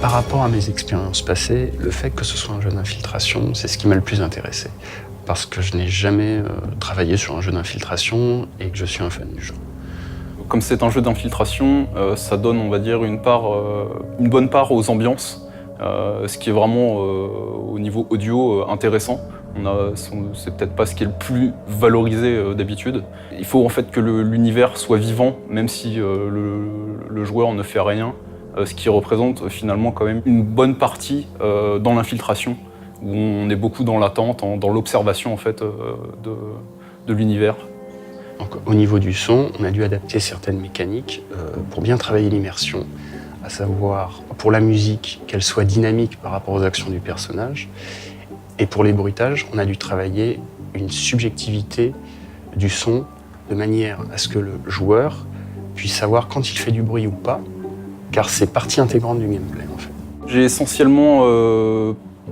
Par rapport à mes expériences passées, le fait que ce soit un jeu d'infiltration, c'est ce qui m'a le plus intéressé. Parce que je n'ai jamais travaillé sur un jeu d'infiltration et que je suis un fan du jeu. Comme c'est un jeu d'infiltration, ça donne, on va dire, une bonne part aux ambiances, ce qui est vraiment, au niveau audio, intéressant. C'est peut-être pas ce qui est le plus valorisé d'habitude. Il faut en fait que l'univers soit vivant, même si le joueur ne fait rien, ce qui représente finalement quand même une bonne partie dans l'infiltration, où on est beaucoup dans l'attente, dans l'observation en fait, de l'univers. Donc, au niveau du son, on a dû adapter certaines mécaniques pour bien travailler l'immersion, à savoir pour la musique, qu'elle soit dynamique par rapport aux actions du personnage, et pour les bruitages, on a dû travailler une subjectivité du son de manière à ce que le joueur puisse savoir quand il fait du bruit ou pas, car c'est partie intégrante du gameplay en fait. J'ai essentiellement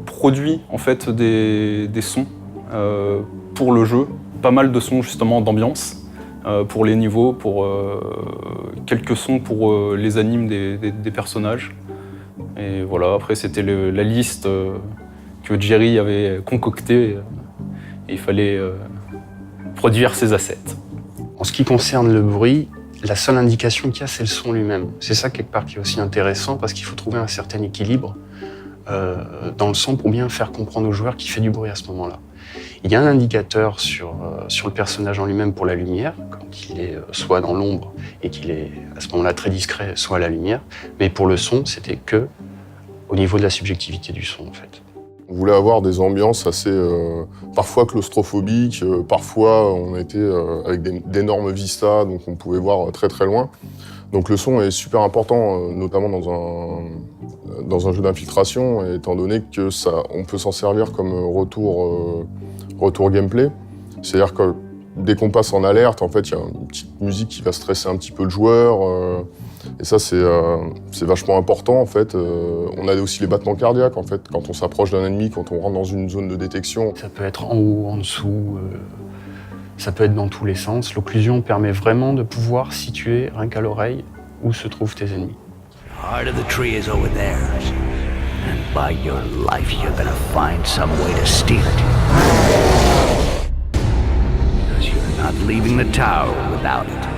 produit en fait des sons pour le jeu. Pas mal de sons justement d'ambiance pour les niveaux, pour quelques sons pour les animes des personnages. Et voilà, après c'était la liste que Jerry avait concoctée et il fallait produire ses assets. En ce qui concerne le bruit, la seule indication qu'il y a, c'est le son lui-même. C'est ça quelque part qui est aussi intéressant parce qu'il faut trouver un certain équilibre dans le son pour bien faire comprendre aux joueurs qu'il fait du bruit à ce moment-là. Il y a un indicateur sur le personnage en lui-même pour la lumière, quand il est soit dans l'ombre et qu'il est à ce moment-là très discret, soit à la lumière. Mais pour le son, c'était que au niveau de la subjectivité du son, en fait. On voulait avoir des ambiances assez, parfois claustrophobiques, parfois on était avec d'énormes vistas, donc on pouvait voir très très loin. Donc le son est super important, notamment dans un jeu d'infiltration, étant donné que on peut s'en servir comme retour gameplay. C'est-à-dire que dès qu'on passe en alerte, en fait, il y a une petite musique qui va stresser un petit peu le joueur. Et ça, c'est vachement important, en fait. On a aussi les battements cardiaques, en fait, quand on s'approche d'un ennemi, quand on rentre dans une zone de détection. Ça peut être en haut, en dessous, ça peut être dans tous les sens. L'occlusion permet vraiment de pouvoir situer, rien qu'à l'oreille, où se trouvent tes ennemis. The heart of the tree is over there, and by your life you're gonna find some way to steal it. Because you're not leaving the tower without it.